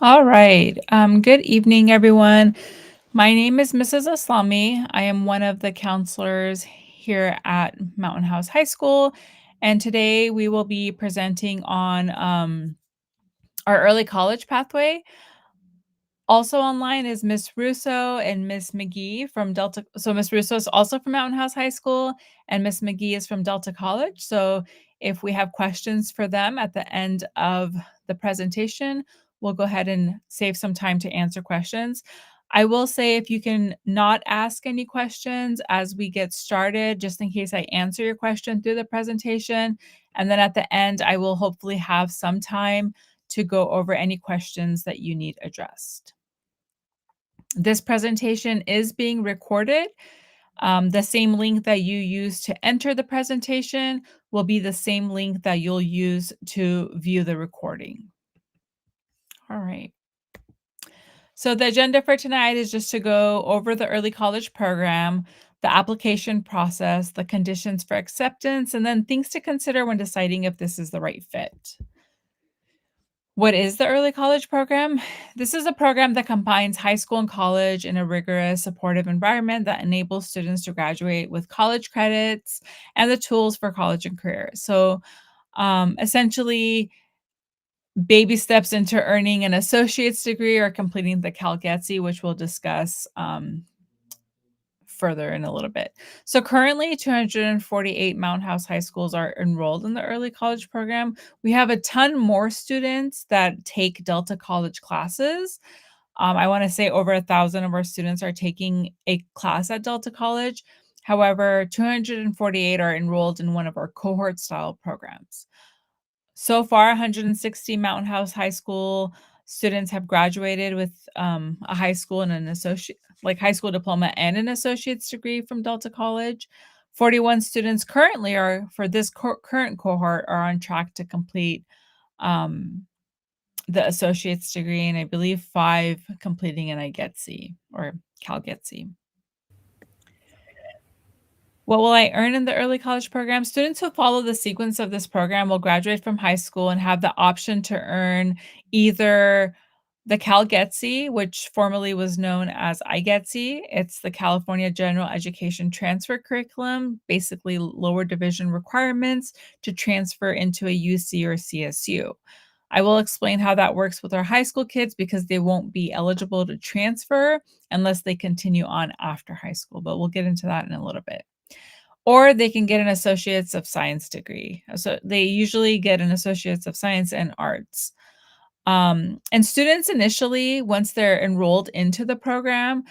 All right. Good evening, everyone. My name is Mrs. Aslami. I am one of the counselors here at Mountain House High School, and today we will be presenting on our early college pathway. Also online is Miss Russo and Miss McGee from Delta. So Miss Russo is also from Mountain House High School, and Miss McGee is from Delta College. So if we have questions for them at the end of the presentation, we'll go ahead and save some time to answer questions. I will say if you can not ask any questions as we get started, just in case I answer your question through the presentation. And then at the end, I will hopefully have some time to go over any questions that you need addressed. This presentation is being recorded. The same link that you use to enter the presentation will be the same link that you'll use to view the recording. All right. So the agenda for tonight is just to go over the early college program, the application process, the conditions for acceptance, and then things to consider when deciding if this is the right fit. What is the early college program? This is a program that combines high school and college in a rigorous, supportive environment that enables students to graduate with college credits and the tools for college and career. So, essentially, baby steps into earning an associate's degree or completing the CalGETC, which we'll discuss further in a little bit. So currently 248 Mountain House high schools are enrolled in the early college program. We have a ton more students that take Delta College classes. I want to say over 1,000 of our students are taking a class at Delta College. However, 248 are enrolled in one of our cohort style programs. So far, 160 Mountain House High School students have graduated with a high school and an associate, like high school diploma and an associate's degree from Delta College. 41 students currently are for this current cohort are on track to complete um, the associate's degree, and I believe 5 completing an IGETC or CalGETC. What will I earn in the early college program? Students who follow the sequence of this program will graduate from high school and have the option to earn either the CalGETC, which formerly was known as IGETC. It's the California General Education Transfer Curriculum, basically lower division requirements to transfer into a UC or CSU. I will explain how that works with our high school kids because they won't be eligible to transfer unless they continue on after high school, but we'll get into that in a little bit. Or they can get an Associates of Science degree. So they usually get an Associates of Science and Arts. And students initially, once they're enrolled into the program,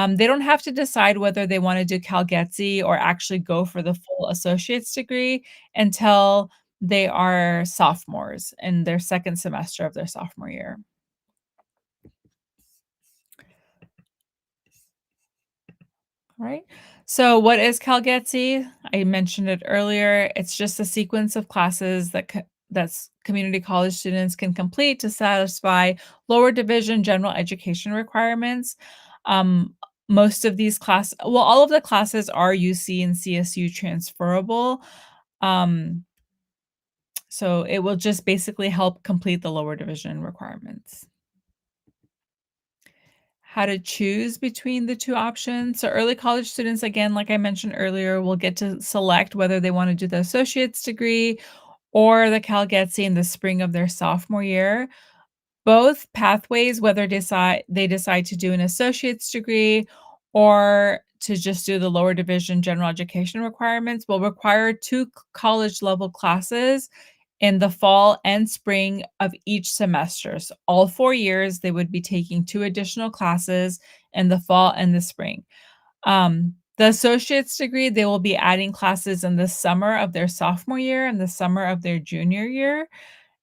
they don't have to decide whether they want to do CalGETC or actually go for the full associate's degree until they are sophomores in their second semester of their sophomore year. Right. So what is CalGETC? I mentioned it earlier. It's just a sequence of classes that's community college students can complete to satisfy lower division general education requirements. Um, most of these all of the classes are UC and CSU transferable. Um, so it will just basically help complete the lower division requirements. How to choose between the 2 options. So early college students, again, like I mentioned earlier, will get to select whether they wanna do the associate's degree or the CalGETC in the spring of their sophomore year. Both pathways, whether they decide to do an associate's degree or to just do the lower division general education requirements, will require 2 college level classes in the fall and spring of each semester. So all 4 years, they would be taking 2 additional classes in the fall and the spring. The associate's degree, they will be adding classes in the summer of their sophomore year and the summer of their junior year,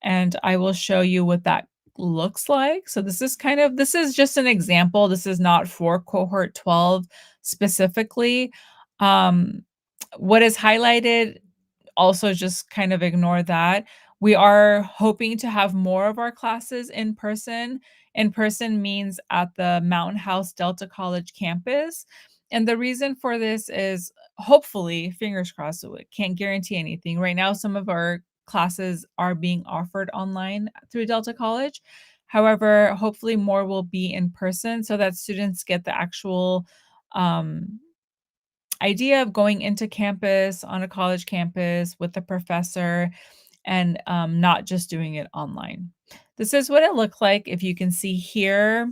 and I will show you what that looks like. So this is just an example. This is not for cohort 12 specifically. Um, what is highlighted also just kind of ignore that. We are hoping to have more of our classes in person. In person means at the Mountain House Delta College campus. And the reason for this is hopefully, fingers crossed, so it can't guarantee anything. Right now, some of our classes are being offered online through Delta College. However, hopefully more will be in person so that students get the actual um, idea of going into campus on a college campus with the professor and not just doing it online. This is what it looked like. If you can see here,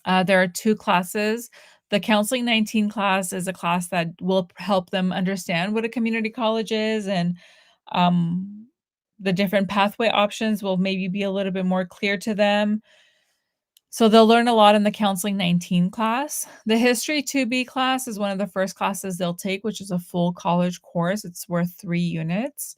there are 2 classes. The Counseling 19 class is a class that will help them understand what a community college is, and um, the different pathway options will maybe be a little bit more clear to them. So they'll learn a lot in the Counseling 19 class. The History 2B class is one of the first classes they'll take, which is a full college course. It's worth 3 units.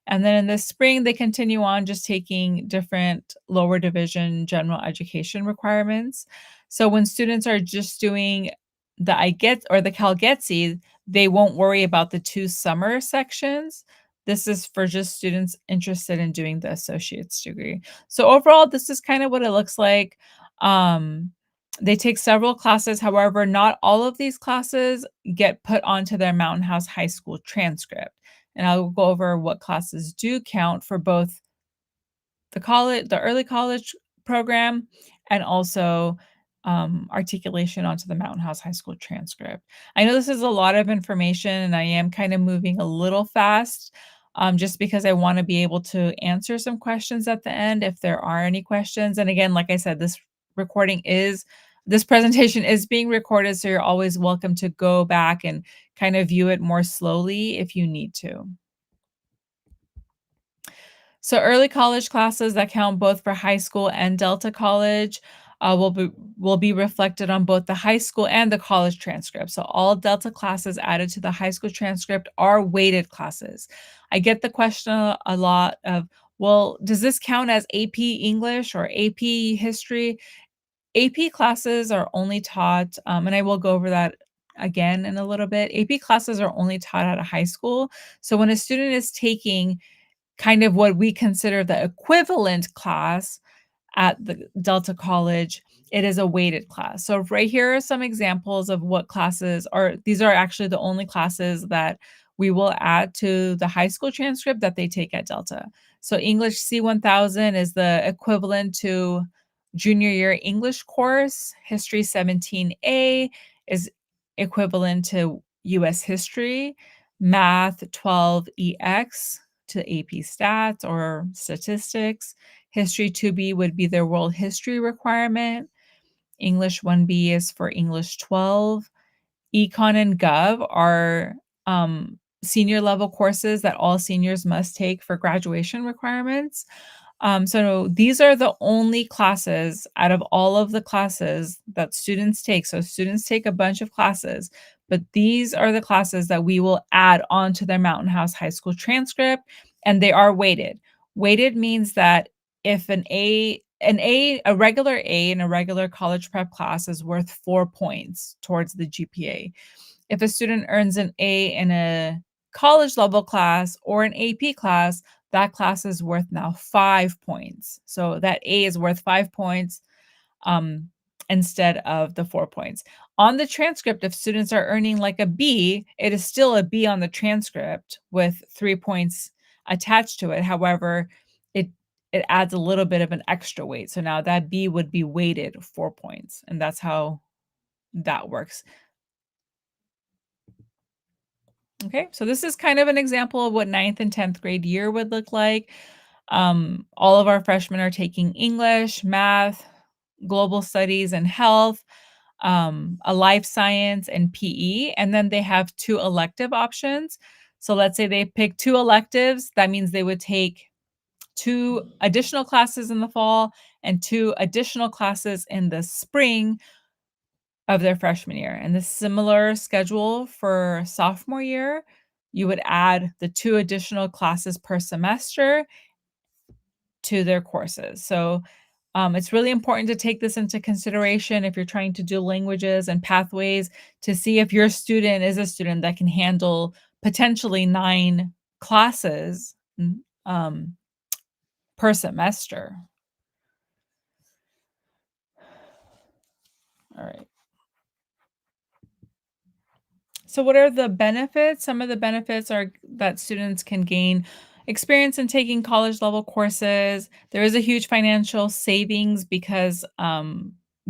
And then in the spring, they continue on just taking different lower division general education requirements. So when students are just doing the I Get or the CalGETC, they won't worry about the 2 summer sections. This is for just students interested in doing the associate's degree. So overall, this is kind of what it looks like. Um, they take several classes, however, not all of these classes get put onto their Mountain House High School transcript. And I'll go over what classes do count for both the early college program and also articulation onto the Mountain House High School transcript. I know this is a lot of information and I am kind of moving a little fast just because I want to be able to answer some questions at the end if there are any questions. And again, like I said, this presentation is being recorded, so you're always welcome to go back and kind of view it more slowly if you need to. So early college classes that count both for high school and Delta College will be reflected on both the high school and the college transcript. So all Delta classes added to the high school transcript are weighted classes. I get the question a lot of, well, does this count as AP English or AP History? AP classes are only taught, and I will go over that again in a little bit. AP classes are only taught at a high school. So when a student is taking kind of what we consider the equivalent class at the Delta College, it is a weighted class. So right here are some examples of what classes are. These are actually the only classes that we will add to the high school transcript that they take at Delta. So English C1000 is the equivalent to junior year English course. History 17A is equivalent to US history. Math 12EX to AP Stats or Statistics. History 2B would be their world history requirement. English 1B is for English 12. Econ and Gov are senior level courses that all seniors must take for graduation requirements. So these are the only classes out of all of the classes that students take. So students take a bunch of classes, but these are the classes that we will add onto their Mountain House High School transcript, and they are weighted. Weighted means that if a regular A in a regular college prep class is worth 4 points towards the GPA. If a student earns an A in a college level class or an AP class, that class is worth now 5 points. So that A is worth 5 points um, instead of the 4 points. On the transcript, if students are earning like a B, it is still a B on the transcript with 3 points attached to it. However, it it adds a little bit of an extra weight. So now that B would be weighted 4 points, and that's how that works. Okay, so this is kind of an example of what ninth and 10th grade year would look like. All of our freshmen are taking English, math, global studies and health, a life science and PE, and then they have 2 elective options. So let's say they pick 2 electives, that means they would take 2 additional classes in the fall and 2 additional classes in the spring of their freshman year. And the similar schedule for sophomore year, you would add the 2 additional classes per semester to their courses. So, it's really important to take this into consideration if you're trying to do languages and pathways to see if your student is a student that can handle potentially 9 classes, um, per semester. Alright. So what are the benefits? Some of the benefits are that students can gain experience in taking college level courses. There is a huge financial savings because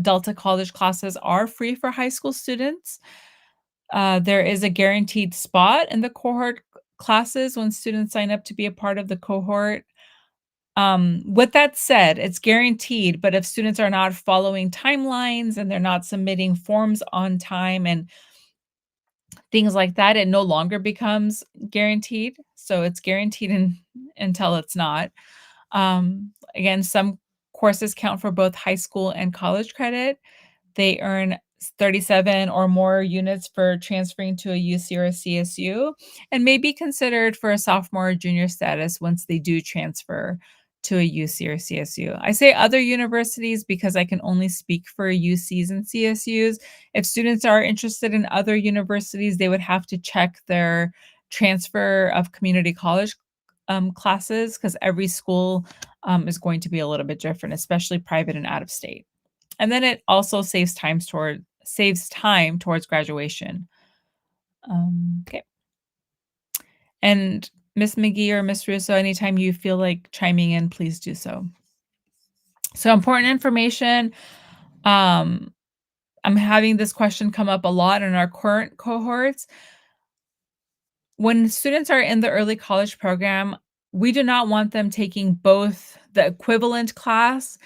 Delta college classes are free for high school students. There is a guaranteed spot in the cohort classes when students sign up to be a part of the cohort. With that said, it's guaranteed, but if students are not following timelines and they're not submitting forms on time and things like that, it no longer becomes guaranteed. So it's guaranteed until it's not. Again, some courses count for both high school and college credit. They earn 37 or more units for transferring to a UC or a CSU and may be considered for a sophomore or junior status once they do transfer to a UC or CSU. I say other universities because I can only speak for UCs and CSUs. If students are interested in other universities, they would have to check their transfer of community college classes because every school is going to be a little bit different, especially private and out of state. And then it also saves time towards graduation. Okay. And Miss McGee or Miss Russo, anytime you feel like chiming in, please do so. So important information. Um, I'm having this question come up a lot in our current cohorts. When students are in the early college program, we do not want them taking both the equivalent class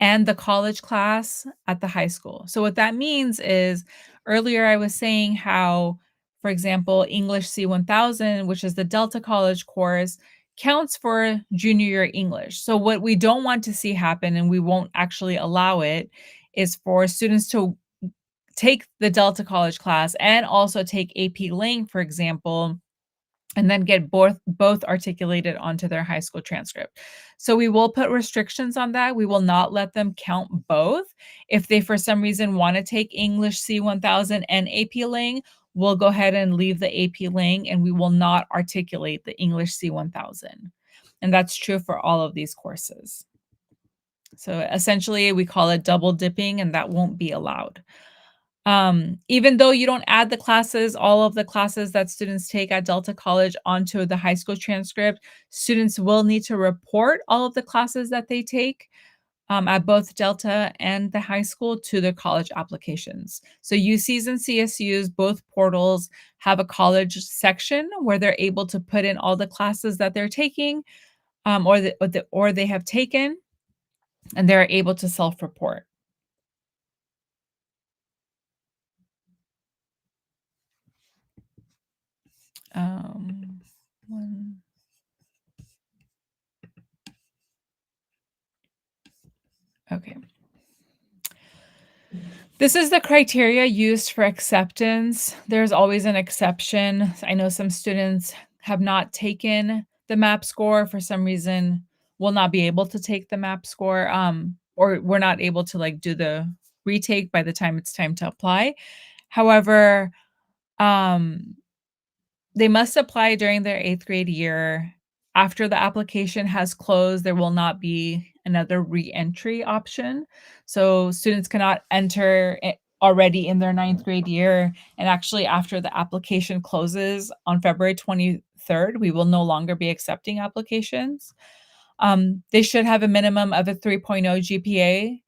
and the college class at the high school. So what that means is earlier I was saying how, for example, English C1000, which is the Delta College course, counts for junior year English. So what we don't want to see happen, and we won't actually allow it, is for students to take the Delta College class and also take AP Lang, for example, and then get both articulated onto their high school transcript. So we will put restrictions on that. We will not let them count both. If they for some reason want to take English C1000 and AP Lang, we'll go ahead and leave the AP Lang and we will not articulate the English C1000. And that's true for all of these courses. So essentially we call it double dipping and that won't be allowed. Even though you don't add the classes, all of the classes that students take at Delta College onto the high school transcript, students will need to report all of the classes that they take at both Delta and the high school to their college applications. So UCs and CSUs, both portals have a college section where they're able to put in all the classes that they're taking or they have taken, and they're able to self-report. Um, one Okay. This is the criteria used for acceptance. There's always an exception. I know some students have not taken the MAP score for some reason, will not be able to take the MAP score, or we're not able to like do the retake by the time it's time to apply. However, um, they must apply during their 8th grade year. After the application has closed, there will not be another re-entry option. So students cannot enter already in their 9th grade year. And actually, after the application closes on February 23rd, we will no longer be accepting applications. They should have a minimum of a 3.0 GPA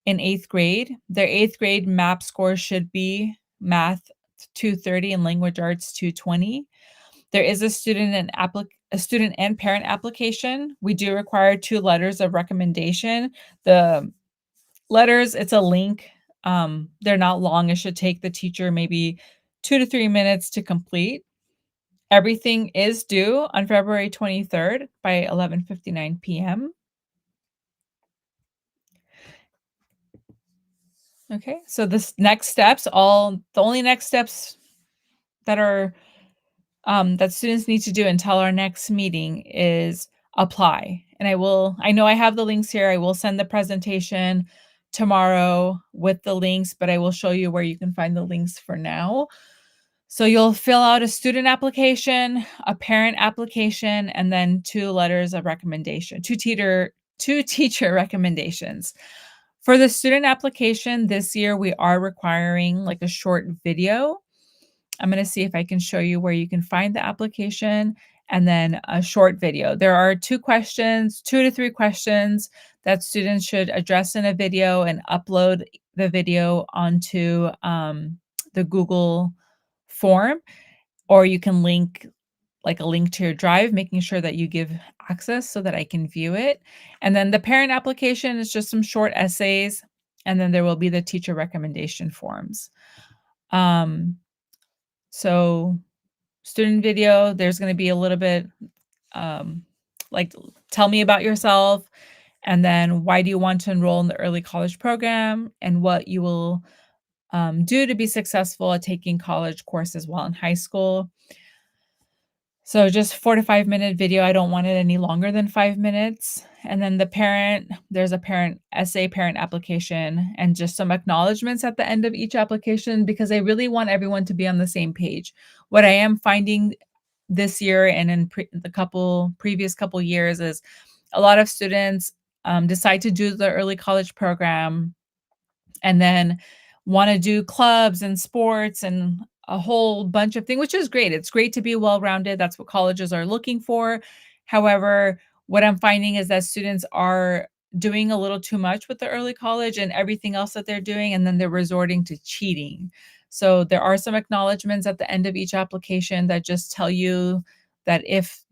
in 8th grade. Their 8th grade MAP score should be math 230 and language arts 220. There is a student and parent application. We do require 2 letters of recommendation. The letters, it's a link. They're not long. It should take the teacher maybe 2 to 3 minutes to complete. Everything is due on February 23rd by 11:59 PM. Okay, so this next steps, the only next steps that are that students need to do until our next meeting is apply. And I know I have the links here. I will send the presentation tomorrow with the links, but I will show you where you can find the links for now. So you'll fill out a student application, a parent application, and then 2 letters of recommendation, 2 teacher recommendations. For the student application this year, we are requiring like a short video. I'm going to see if I can show you where you can find the application. and then a short video. There are 2 questions, 2 to 3 questions that students should address in a video and upload the video onto, the Google form, or you can link like a link to your drive, making sure that you give access so that I can view it. And then the parent application is just some short essays, and then there will be the teacher recommendation forms. Um, so student video, there's going to be a little bit um, like tell me about yourself, and then why do you want to enroll in the early college program, and what you will do to be successful at taking college courses while in high school. So just 4 to 5-minute video, I don't want it any longer than 5 minutes. And then the parent, there's a parent essay, parent application, and just some acknowledgments at the end of each application because I really want everyone to be on the same page. What I am finding this year and in the previous couple years is a lot of students decide to do the early college program and then wanna do clubs and sports and a whole bunch of things, which is great. It's great to be well-rounded. That's what colleges are looking for. However, what I'm finding is that students are doing a little too much with the early college and everything else that they're doing, and then they're resorting to cheating. So there are some acknowledgments at the end of each application that just tell you that if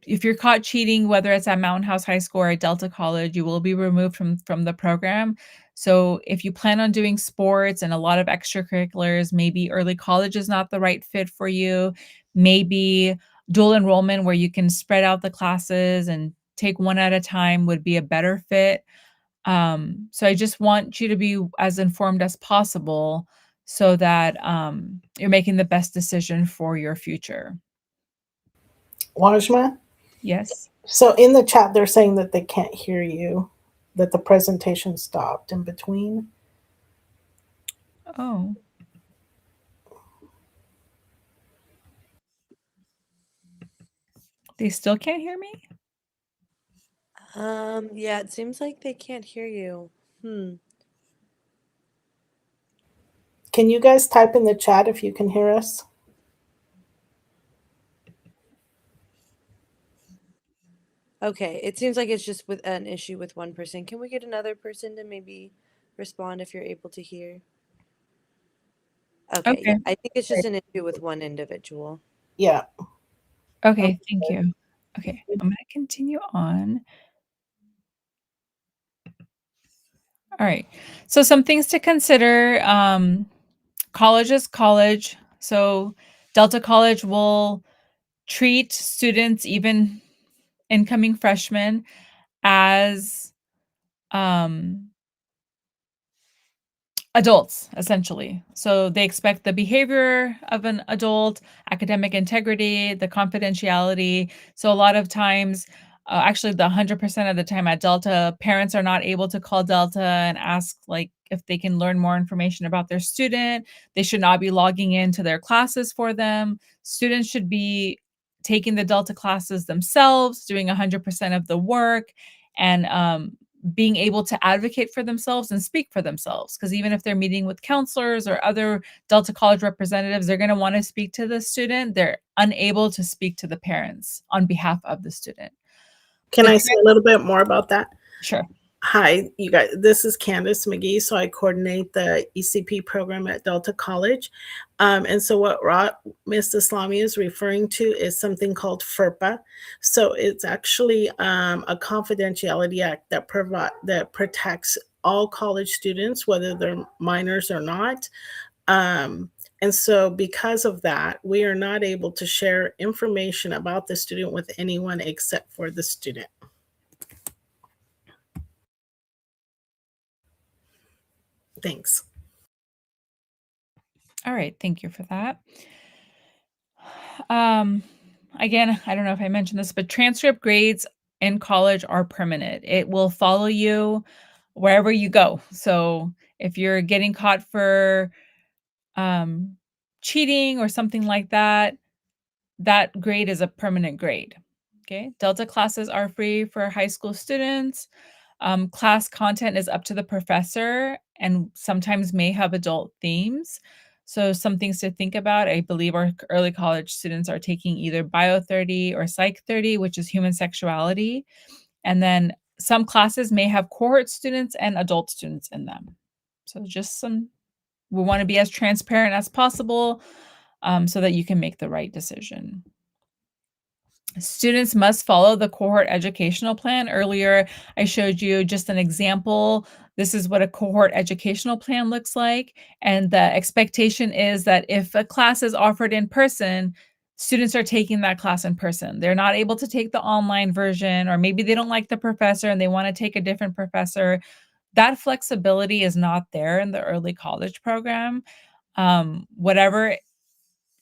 you're caught cheating, whether it's at Mountain House High School or at Delta College, you will be removed from the program. So if you plan on doing sports and a lot of extracurriculars, maybe early college is not the right fit for you. Maybe dual enrollment where you can spread out the classes and take one at a time would be a better fit. So I just want you to be as informed as possible so that you're making the best decision for your future. Wajma? Yes. So in the chat, they're saying that they can't hear you, that the presentation stopped in between. Oh. They still can't hear me? Yeah, it seems like they can't hear you. Can you guys type in the chat if you can hear us? Okay, it seems like it's just with an issue with one person. Can we get another person to maybe respond if you're able to hear? Okay, yeah, Okay. I think it's Great. just an issue with one individual. Yeah. Okay, thank you. Okay, I'm gonna continue on. Alright. So some things to consider, college is college. So Delta College will treat students, even incoming freshmen, as, um adults, essentially. So they expect the behavior of an adult, academic integrity, the confidentiality. So a lot of times, actually the 100% of the time at Delta, parents are not able to call Delta and ask like if they can learn more information about their student. They should not be logging into their classes for them. Students should be taking the Delta classes themselves, doing 100% of the work, and being able to advocate for themselves and speak for themselves. Because even if they're meeting with counselors or other Delta College representatives, they're going to want to speak to the student. They're unable to speak to the parents on behalf of the student. Can I say a little bit more about that? Sure. Hi, you guys. This is Candace McGee. So I coordinate the ECP program at Delta College. And so what Ms. Islami is referring to is something called FERPA. So it's actually a confidentiality act that protects all college students, whether they're minors or not. And so because of that, we are not able to share information about the student with anyone except for the student. Thanks. All right. Thank you for that. Um, Again, I don't know if I mentioned this, but transcript grades in college are permanent. It will follow you wherever you go. So if you're getting caught for um, cheating or something like that, that grade is a permanent grade. Okay. Delta classes are free for high school students. Class content is up to the professor and sometimes may have adult themes. So some things to think about, I believe our early college students are taking either Bio 30 or Psych 30, which is human sexuality. And then some classes may have cohort students and adult students in them. So we want to be as transparent as possible so that you can make the right decision. Students must follow the cohort educational plan. Earlier, I showed you just an example. This is what a cohort educational plan looks like. And the expectation is that if a class is offered in person, students are taking that class in person. They're not able to take the online version, or maybe they don't like the professor and they want to take a different professor. That flexibility is not there in the early college program. Whatever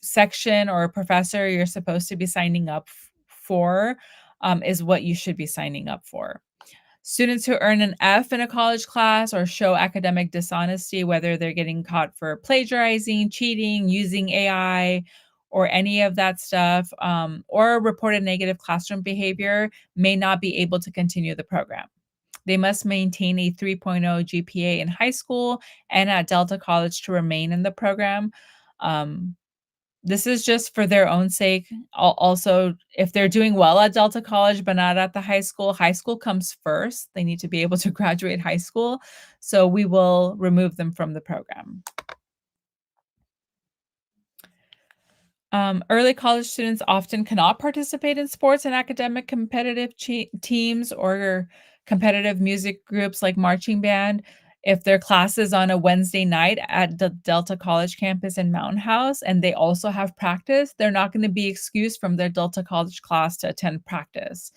section or professor you're supposed to be signing up for is what you should be signing up for. Students who earn an F in a college class or show academic dishonesty, whether they're getting caught for plagiarizing, cheating, using AI, or any of that stuff, or reported negative classroom behavior, may not be able to continue the program. They must maintain a 3.0 GPA in high school and at Delta College to remain in the program. This is just for their own sake. Also, if they're doing well at Delta College but not at the high school comes first. They need to be able to graduate high school. So we will remove them from the program. Early college students often cannot participate in sports and academic competitive teams or competitive music groups like marching band. If their class is on a Wednesday night at the Delta College campus in Mountain House and they also have practice, they're not going to be excused from their Delta College class to attend practice.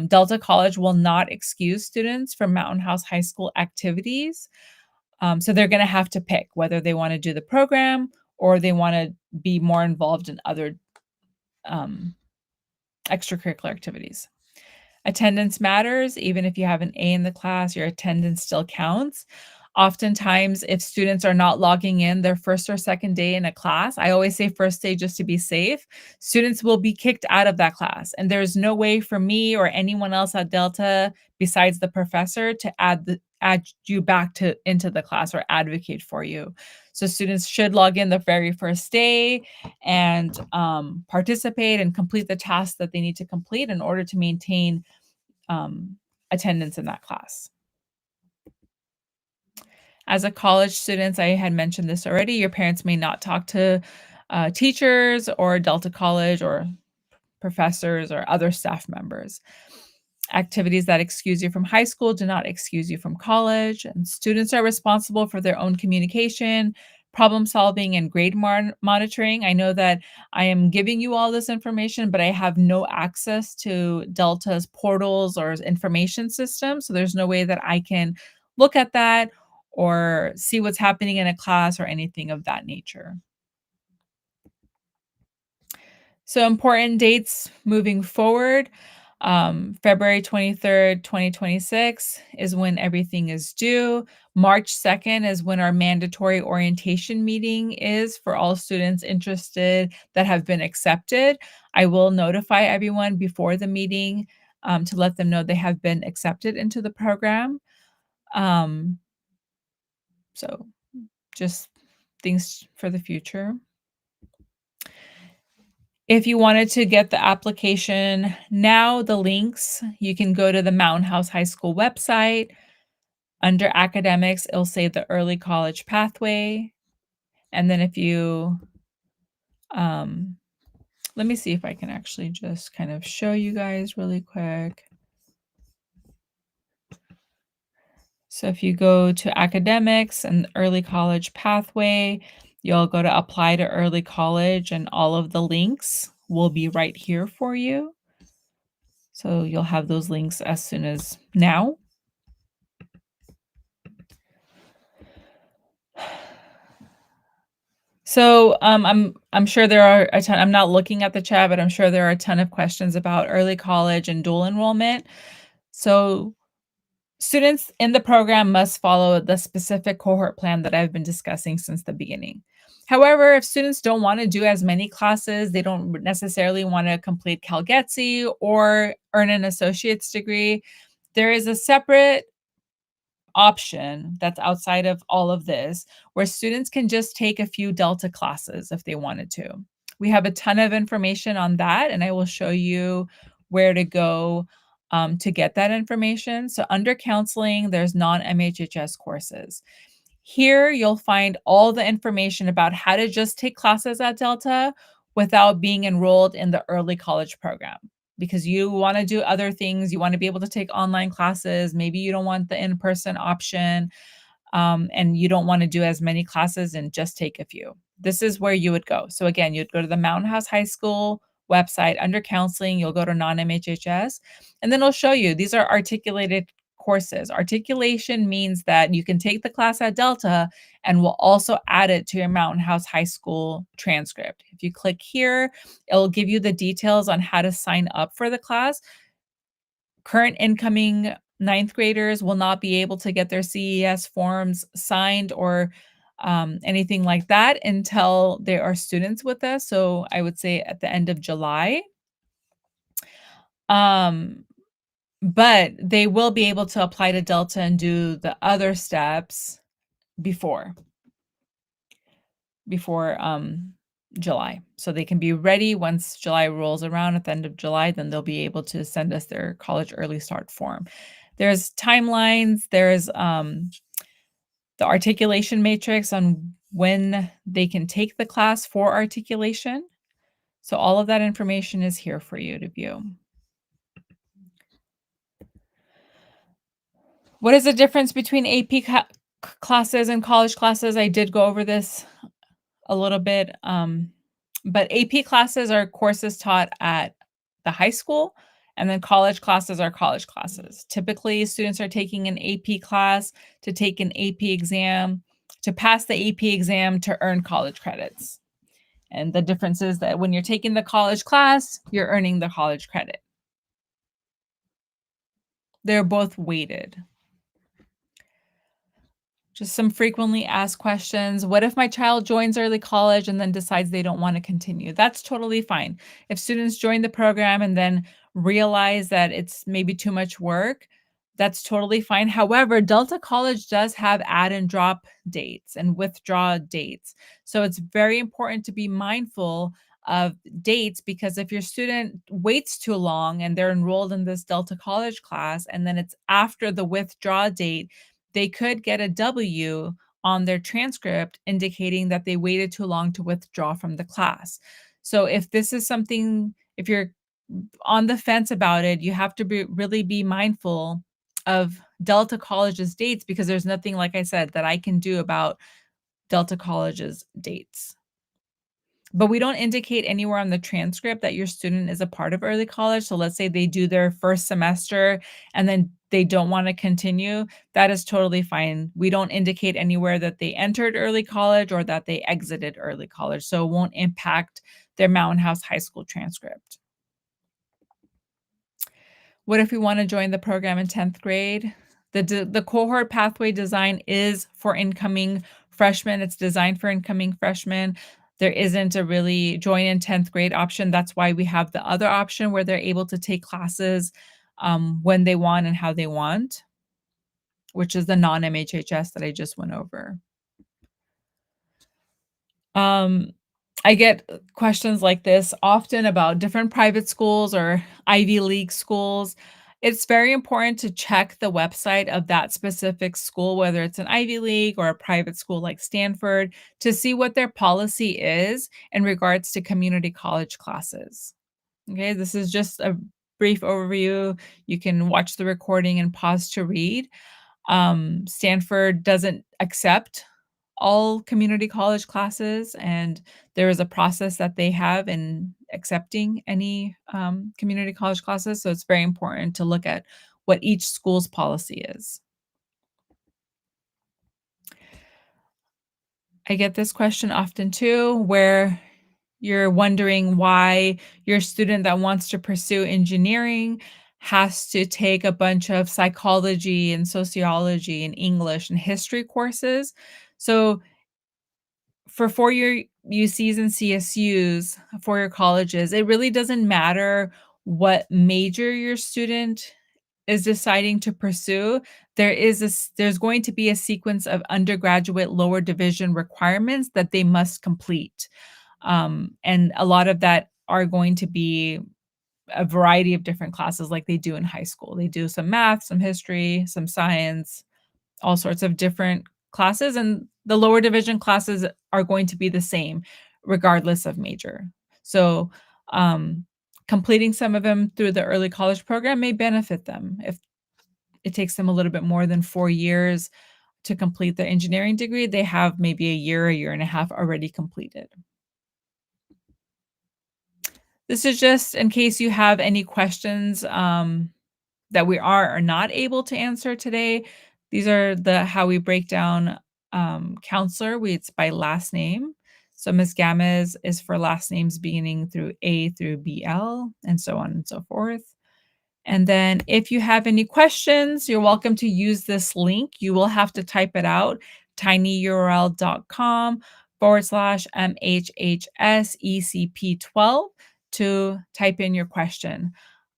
Delta College will not excuse students from Mountain House High School activities. So they're going to have to pick whether they want to do the program or they want to be more involved in other extracurricular activities. Attendance matters. Even if you have an A in the class, your attendance still counts. Oftentimes, if students are not logging in their first or second day in a class, I always say first day just to be safe, students will be kicked out of that class. And there's no way for me or anyone else at Delta besides the professor to add you back into the class or advocate for you. So students should log in the very first day and participate and complete the tasks that they need to complete in order to maintain attendance in that class. As a college student, I had mentioned this already, your parents may not talk to teachers or Delta College or professors or other staff members. Activities that excuse you from high school do not excuse you from college, and students are responsible for their own communication, problem solving, and grade monitoring. I know that I am giving you all this information, but I have no access to Delta's portals or information system, so there's no way that I can look at that or see what's happening in a class or anything of that nature. So important dates moving forward. February 23rd, 2026 is when everything is due. March 2nd is when our mandatory orientation meeting is for all students interested that have been accepted. I will notify everyone before the meeting to let them know they have been accepted into the program. So just things for the future. If you wanted to get the application now, the links, you can go to the Mountain House High School website. Under academics, it'll say the early college pathway. And then if you, let me see if I can actually just kind of show you guys really quick. So if you go to academics and early college pathway, you'll go to apply to early college and all of the links will be right here for you. So you'll have those links as soon as now. So I'm sure there are a ton. I'm not looking at the chat, but I'm sure there are a ton of questions about early college and dual enrollment. So students in the program must follow the specific cohort plan that I've been discussing since the beginning. However, if students don't want to do as many classes, they don't necessarily want to complete CalGETC or earn an associate's degree, there is a separate option that's outside of all of this where students can just take a few Delta classes if they wanted to. We have a ton of information on that, and I will show you where to go to get that information. So under counseling, there's non-MHHS courses. Here, you'll find all the information about how to just take classes at Delta without being enrolled in the early college program because you want to do other things. You want to be able to take online classes. Maybe you don't want the in-person option, and you don't want to do as many classes and just take a few. This is where you would go. So again, you'd go to the Mountain House High School website under counseling. You'll go to non-MHHS, and then it'll show you these are articulated courses. Articulation means that you can take the class at Delta and we'll also add it to your Mountain House High School transcript. If you click here, it'll give you the details on how to sign up for the class. Current incoming ninth graders will not be able to get their CES forms signed or anything like that until they are students with us. So I would say at the end of July. But they will be able to apply to Delta and do the other steps before July. So they can be ready once July rolls around at the end of July, then they'll be able to send us their college early start form. There's timelines, there's the articulation matrix on when they can take the class for articulation. So all of that information is here for you to view. What is the difference between AP classes and college classes? I did go over this a little bit, but AP classes are courses taught at the high school, and then college classes are college classes. Typically, students are taking an AP class to take an AP exam, to pass the AP exam to earn college credits. And the difference is that when you're taking the college class, you're earning the college credit. They're both weighted. Just some frequently asked questions. What if my child joins early college and then decides they don't want to continue? That's totally fine. If students join the program and then realize that it's maybe too much work, that's totally fine. However, Delta College does have add and drop dates and withdraw dates. So it's very important to be mindful of dates because if your student waits too long and they're enrolled in this Delta College class and then it's after the withdraw date, they could get a W on their transcript indicating that they waited too long to withdraw from the class. So if this is something, if you're on the fence about it, you have to really be mindful of Delta College's dates because there's nothing, like I said, that I can do about Delta College's dates. But we don't indicate anywhere on the transcript that your student is a part of early college. So let's say they do their first semester and then they don't want to continue. That is totally fine. We don't indicate anywhere that they entered early college or that they exited early college. So it won't impact their Mountain House High School transcript. What if we want to join the program in 10th grade? The cohort pathway design is for incoming freshmen. It's designed for incoming freshmen. There isn't a really join in 10th grade option. That's why we have the other option where they're able to take classes when they want and how they want, which is the non-MHHS that I just went over. I get questions like this often about different private schools or Ivy League schools. It's very important to check the website of that specific school, whether it's an Ivy League or a private school like Stanford, to see what their policy is in regards to community college classes. Okay, this is just a brief overview. You can watch the recording and pause to read. Stanford doesn't accept all community college classes, and there is a process that they have in accepting any community college classes. So it's very important to look at what each school's policy is. I get this question often too, where you're wondering why your student that wants to pursue engineering has to take a bunch of psychology and sociology and English and history courses. So for four-year UCs and CSUs, four-year colleges, it really doesn't matter what major your student is deciding to pursue, there's going to be a sequence of undergraduate lower division requirements that they must complete. And a lot of that are going to be a variety of different classes like they do in high school. They do some math, some history, some science, all sorts of different classes, and the lower division classes are going to be the same regardless of major. So, um, completing some of them through the early college program may benefit them. If it takes them a little bit more than 4 years to complete their engineering degree, they have maybe a year and a half already completed. This is just in case you have any questions, that we are or not able to answer today. These are the how we break down, counselor. It's by last name. So Ms. Gamez is for last names beginning through A through BL, and so on and so forth. And then if you have any questions, you're welcome to use this link. You will have to type it out, tinyurl.com/MHHSECP12 to type in your question.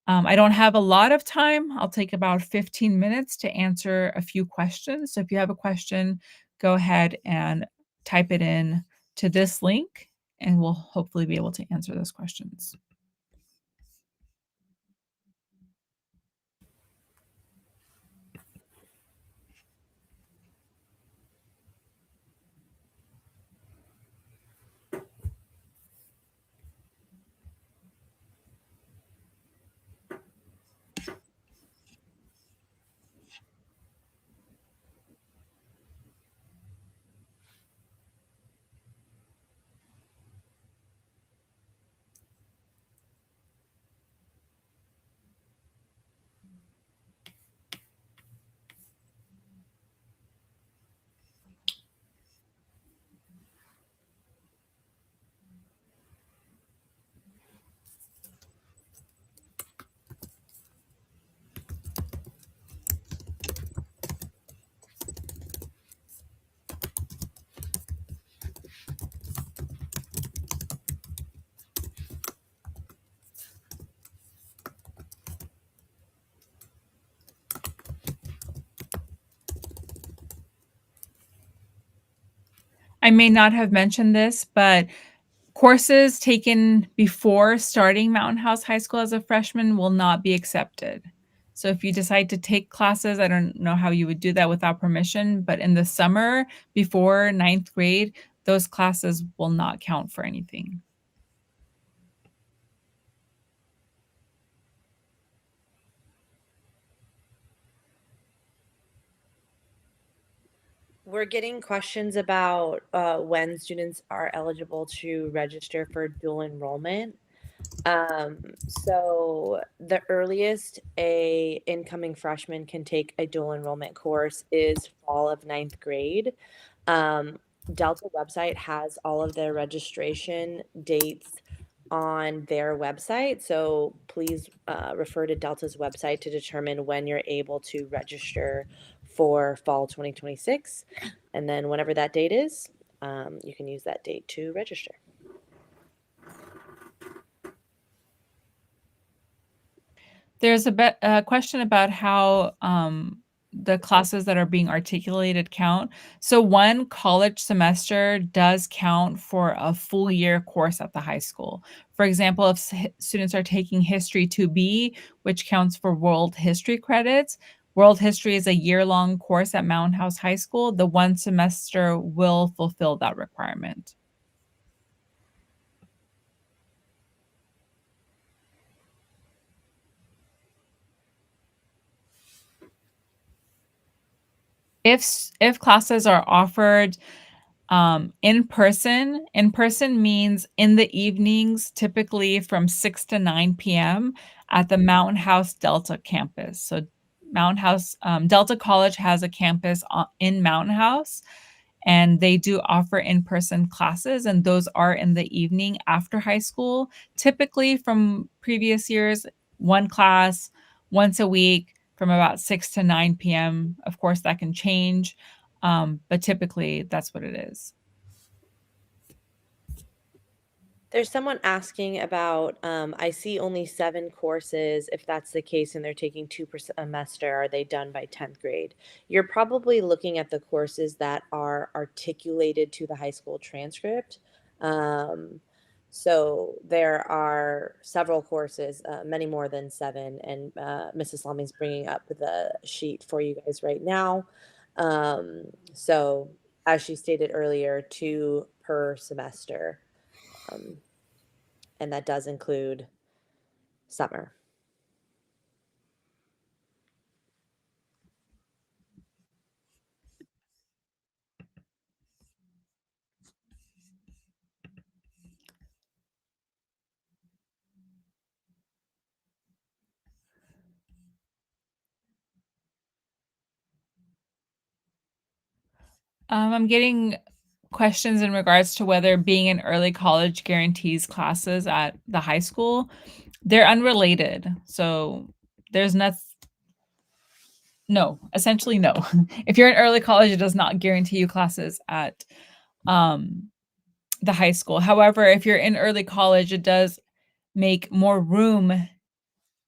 I don't have a lot of time. I'll take about 15 minutes to answer a few questions. So if you have a question, go ahead and type it in to this link, and we'll hopefully be able to answer those questions. I may not have mentioned this, but courses taken before starting Mountain House High School as a freshman will not be accepted. So if you decide to take classes, I don't know how you would do that without permission, but in the summer before ninth grade, those classes will not count for anything. We're getting questions about when students are eligible to register for dual enrollment. So the earliest a incoming freshman can take a dual enrollment course is fall of ninth grade. Delta website has all of their registration dates on their website. So please refer to Delta's website to determine when you're able to register for fall 2026. And then whenever that date is, you can use that date to register. There's a question about how the classes that are being articulated count. So one college semester does count for a full year course at the high school. For example, if students are taking History 2B, which counts for world history credits, world history is a year-long course at Mountain House High School. The one semester will fulfill that requirement. If classes are offered in person means in the evenings, typically from 6 to 9 p.m. at the Mountain House Delta campus. So Mountain House, Delta College has a campus in Mountain House, and they do offer in-person classes, and those are in the evening after high school. Typically from previous years, one class once a week from about 6 to 9 p.m. Of course, that can change, but typically that's what it is. There's someone asking about, I see only 7 courses. If that's the case and they're taking 2 per semester, are they done by 10th grade? You're probably looking at the courses that are articulated to the high school transcript. So there are several courses, many more than 7, and Mrs. Lami's bringing up the sheet for you guys right now. So as she stated earlier, 2 per semester. And that does include summer. I'm getting questions in regards to whether being in early college guarantees classes at the high school. They're unrelated. So there's no, essentially no. If you're in early college, it does not guarantee you classes at the high school. However, if you're in early college, it does make more room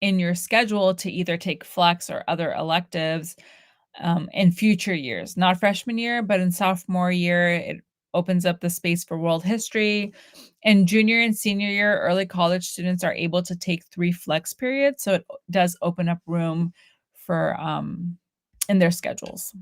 in your schedule to either take flex or other electives in future years, not freshman year, but in sophomore year, it opens up the space for world history. In junior and senior year, early college students are able to take 3 flex periods. So it does open up room for in their schedules.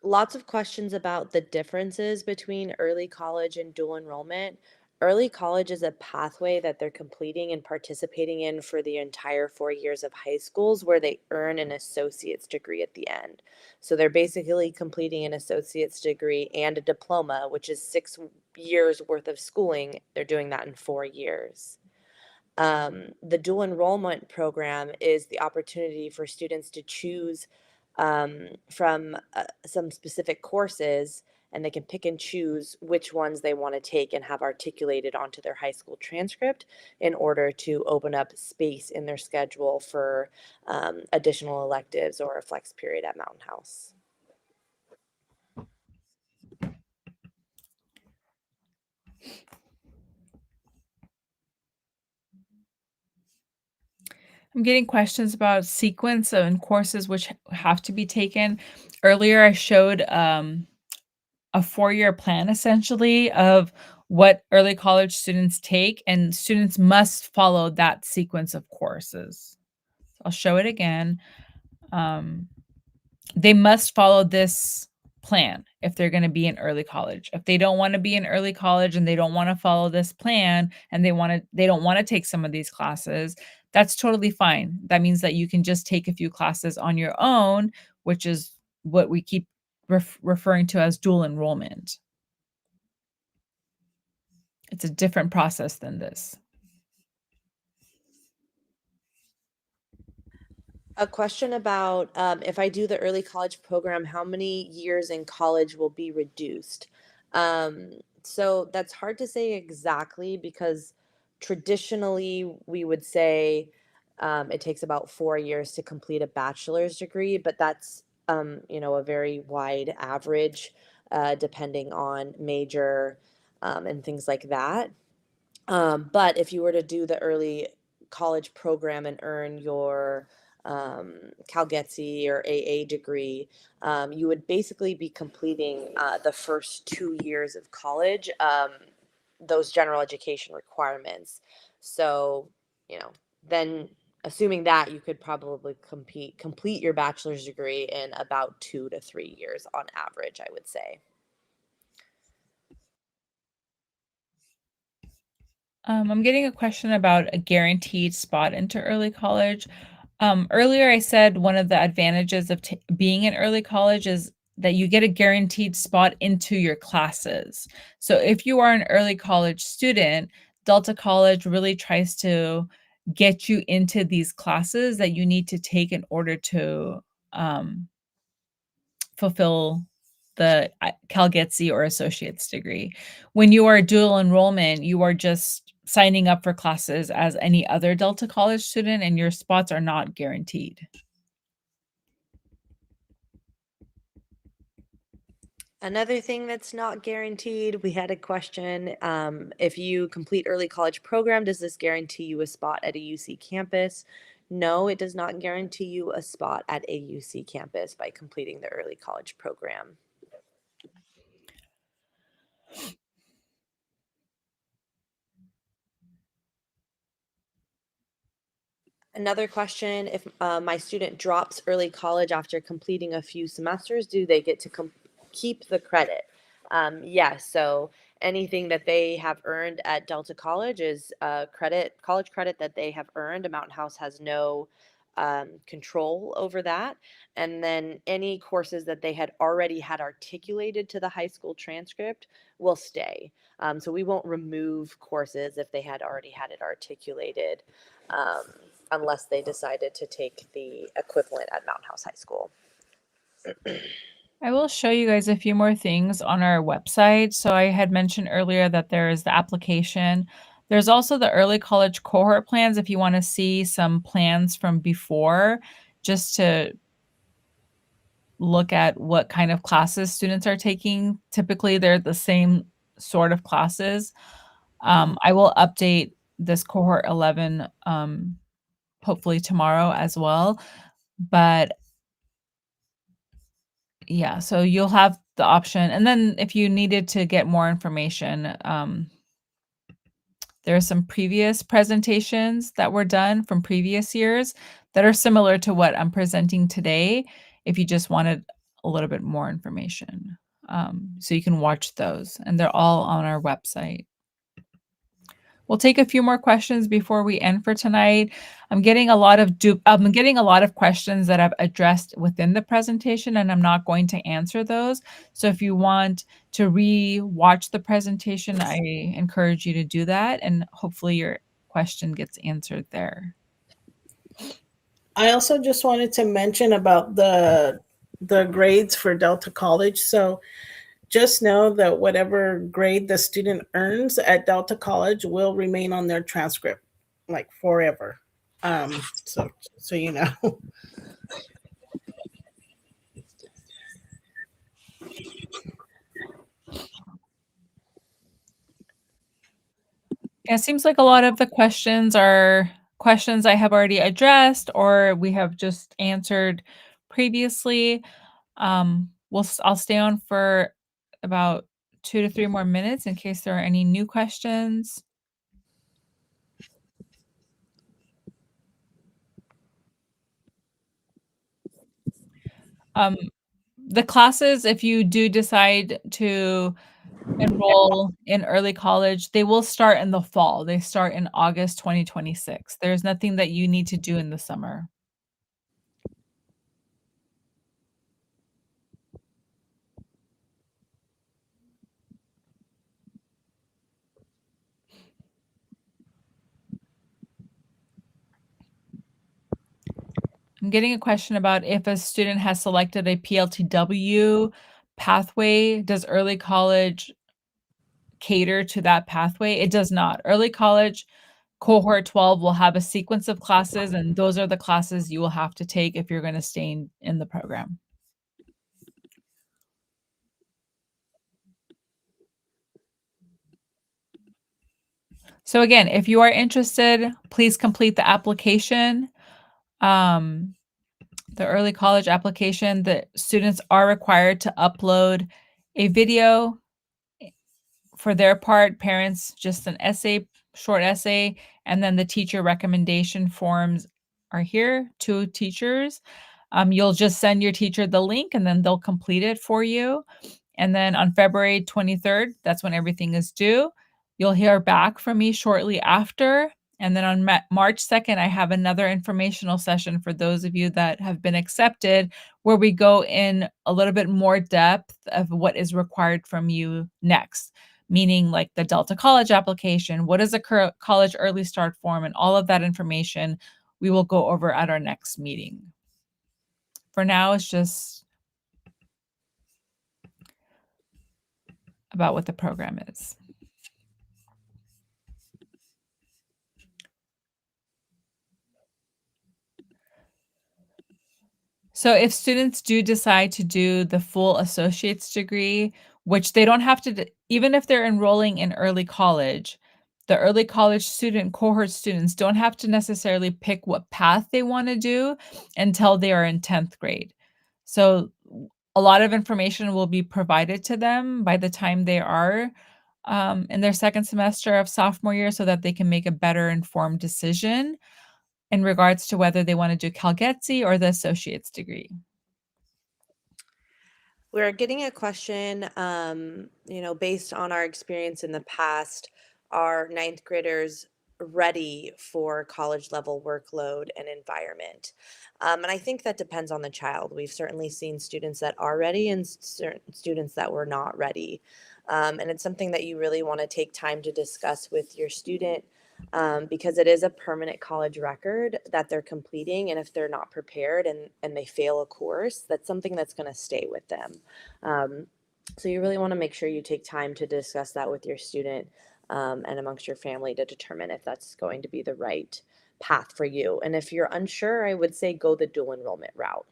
Lots of questions about the differences between early college and dual enrollment. Early college is a pathway that they're completing and participating in for the entire 4 years of high schools, where they earn an associate's degree at the end. So they're basically completing an associate's degree and a diploma, which is 6 years worth of schooling. They're doing that in 4 years. The dual enrollment program is the opportunity for students to choose from some specific courses, and they can pick and choose which ones they want to take and have articulated onto their high school transcript in order to open up space in their schedule for additional electives or a flex period at Mountain House. I'm getting questions about sequence and courses which have to be taken. Earlier, I showed a 4-year plan essentially of what early college students take, and students must follow that sequence of courses. I'll show it again. They must follow this plan if they're going to be in early college. If they don't want to be in early college and they don't want to follow this plan and they don't want to take some of these classes, that's totally fine. That means that you can just take a few classes on your own, which is what we keep referring to as dual enrollment. It's a different process than this. A question about if I do the early college program, how many years in college will be reduced? So that's hard to say exactly, because traditionally we would say it takes about 4 years to complete a bachelor's degree, but that's a very wide average depending on major and things like that. But if you were to do the early college program and earn your CalGETSE or AA degree, you would basically be completing the first 2 years of college, those general education requirements. So, then assuming that, you could probably complete your bachelor's degree in about 2 to 3 years on average, I would say. I'm getting a question about a guaranteed spot into early college. Earlier, I said one of the advantages of being in early college is that you get a guaranteed spot into your classes. So if you are an early college student, Delta College really tries to get you into these classes that you need to take in order to fulfill the CalGETSE or associate's degree. When you are dual enrollment, you are just signing up for classes as any other Delta College student, and your spots are not guaranteed. Another thing that's not guaranteed, we had a question, if you complete early college program, does this guarantee you a spot at a UC campus? No, it does not guarantee you a spot at a UC campus by completing the early college program. Another question, if my student drops early college after completing a few semesters, do they get to keep the credit? Yes, so anything that they have earned at Delta College is college credit that they have earned. Mountain House has no control over that. And then any courses that they had already had articulated to the high school transcript will stay. So we won't remove courses if they had already had it articulated. Unless they decided to take the equivalent at Mountain House High School. I will show you guys a few more things on our website. So I had mentioned earlier that there is the application. There's also the early college cohort plans if you want to see some plans from before, just to look at what kind of classes students are taking. Typically, they're the same sort of classes. I will update this cohort 11 hopefully tomorrow as well. But yeah, so you'll have the option. And then if you needed to get more information, there are some previous presentations that were done from previous years that are similar to what I'm presenting today, if you just wanted a little bit more information. So you can watch those, and they're all on our website. We'll take a few more questions before we end for tonight. I'm getting a lot of questions that I've addressed within the presentation, and I'm not going to answer those. So if you want to re-watch the presentation, I encourage you to do that, and hopefully your question gets answered there. I also just wanted to mention about the grades for Delta College. So just know that whatever grade the student earns at Delta College will remain on their transcript, like forever. So you know. Yeah, it seems like a lot of the questions are questions I have already addressed or we have just answered previously. I'll stay on for about 2 to 3 more minutes in case there are any new questions. Um, the classes, if you do decide to enroll in early college, they will start in the fall. They start in August 2026. There's nothing that you need to do in the summer. I'm getting a question about if a student has selected a PLTW pathway, does early college cater to that pathway? It does not. Early college cohort 12 will have a sequence of classes, and those are the classes you will have to take if you're going to stay in the program. So again, if you are interested, please complete the application. The early college application, the students are required to upload a video for their part, parents just an essay, short essay, and then the teacher recommendation forms are here, 2 teachers. You'll just send your teacher the link and then they'll complete it for you. And then on February 23rd, that's when everything is due. You'll hear back from me shortly after. And then on March 2nd, I have another informational session for those of you that have been accepted, where we go in a little bit more depth of what is required from you next, meaning like the Delta College application, what is a college early start form, and all of that information we will go over at our next meeting. For now, it's just about what the program is. So if students do decide to do the full associate's degree, which they don't have to even if they're enrolling in early college, the early college student cohort students don't have to necessarily pick what path they wanna do until they are in 10th grade. So a lot of information will be provided to them by the time they are, in their second semester of sophomore year so that they can make a better informed decision in regards to whether they wanna do CalGETC or the associate's degree. We're getting a question, based on our experience in the past, are ninth graders ready for college level workload and environment? And I think that depends on the child. We've certainly seen students that are ready and certain students that were not ready. And it's something that you really want to take time to discuss with your student, because it is a permanent college record that they're completing. And if they're not prepared and they fail a course, that's something that's going to stay with them. Um, so you really want to make sure you take time to discuss that with your student, and amongst your family to determine if that's going to be the right path for you. And if you're unsure, I would say go the dual enrollment route.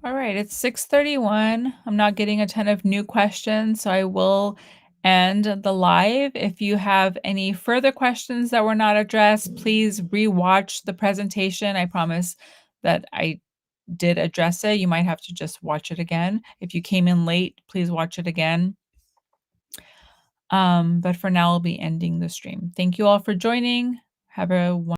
All right, it's 6:31. I'm not getting a ton of new questions, so I will end the live. If you have any further questions that were not addressed, please rewatch the presentation. I promise that I did address it. You might have to just watch it again. If you came in late, please watch it again. But for now, I'll be ending the stream. Thank you all for joining. Have a